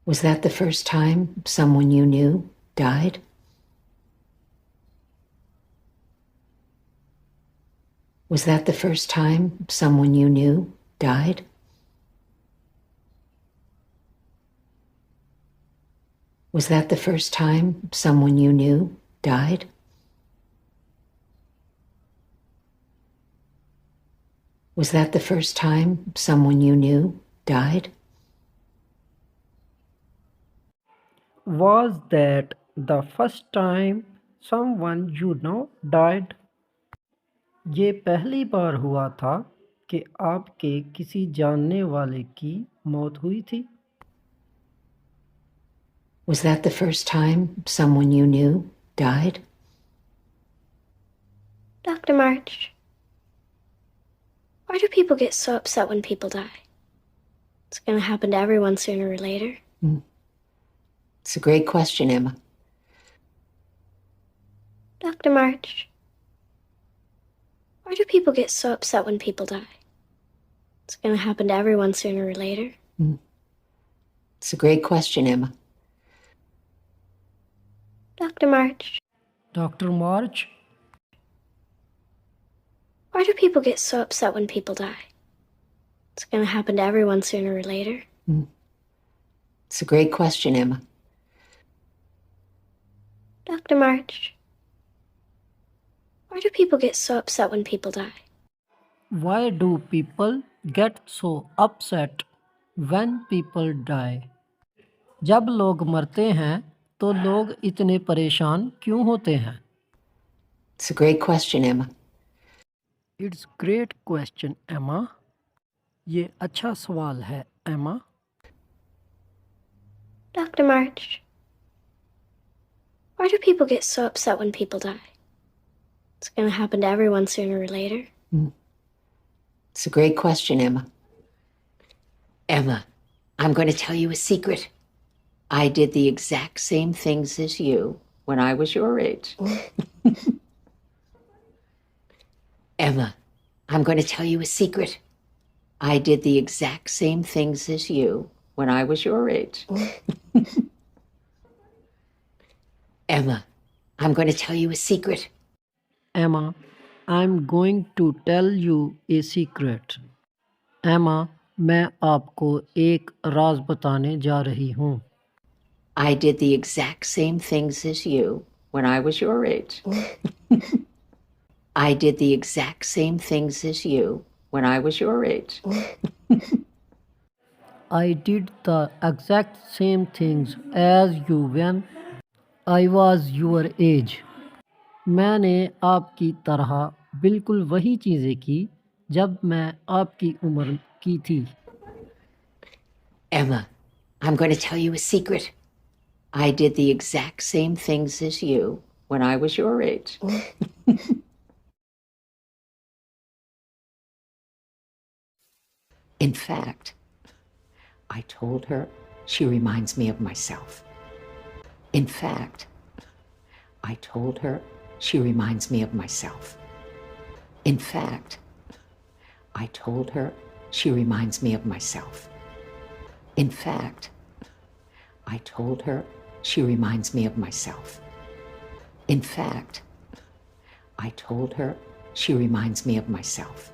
Was that the first time someone you knew died? Was that the first time someone you knew died? Was that the first time someone you knew died? Was that the first time someone you knew died? Was that the first time someone you know died? ये पहली बार हुआ था कि आपके किसी जानने वाले की मौत हुई थी। Was that the first time someone you knew died? Dr. March, why do people get so upset when people die? It's going to happen to everyone sooner or later. It's a great question, Emma. Dr. March, why do people get so upset when people die? It's going to happen to everyone sooner or later. It's a great question, Emma. Dr. March, doctor March, why do people get so upset when people die? It's going to happen to everyone sooner or later. It's a great question, Emma. Dr. March, why do people get so upset when people die? why do people get so upset when people die? जब लोग मरते हैं तो लोग इतने परेशान क्यों होते हैं? It's a great question, Emma. It's great question, Emma. ये अच्छा सवाल है, Emma. Dr. March, why do people get so upset when people die? It's going to happen to everyone sooner or later. It's a great question, Emma. Emma, I'm going to tell you a secret. I did the exact same things as you when I was your age. Emma, I'm going to tell you a secret. I did the exact same things as you when I was your age. Emma, I'm going to tell you a secret. Emma, I'm going to tell you a secret. Emma, मैं आपको एक राज बताने जा रही हूँ। I did the exact same things as you when I was your age. I did the exact same things as you when I was your age. I did the exact same things as you when I was your age. मैंने आपकी तरह बिल्कुल वही चीज़ें की जब मैं आपकी उम्र की थी। Emma, I'm going to tell you a secret. I did the exact same things as you when I was your age. In fact, I told her she reminds me of myself. In fact, I told her she reminds me of myself. In fact, I told her she reminds me of myself. In fact, I told her she reminds me of myself. In fact, I told her she reminds me of myself.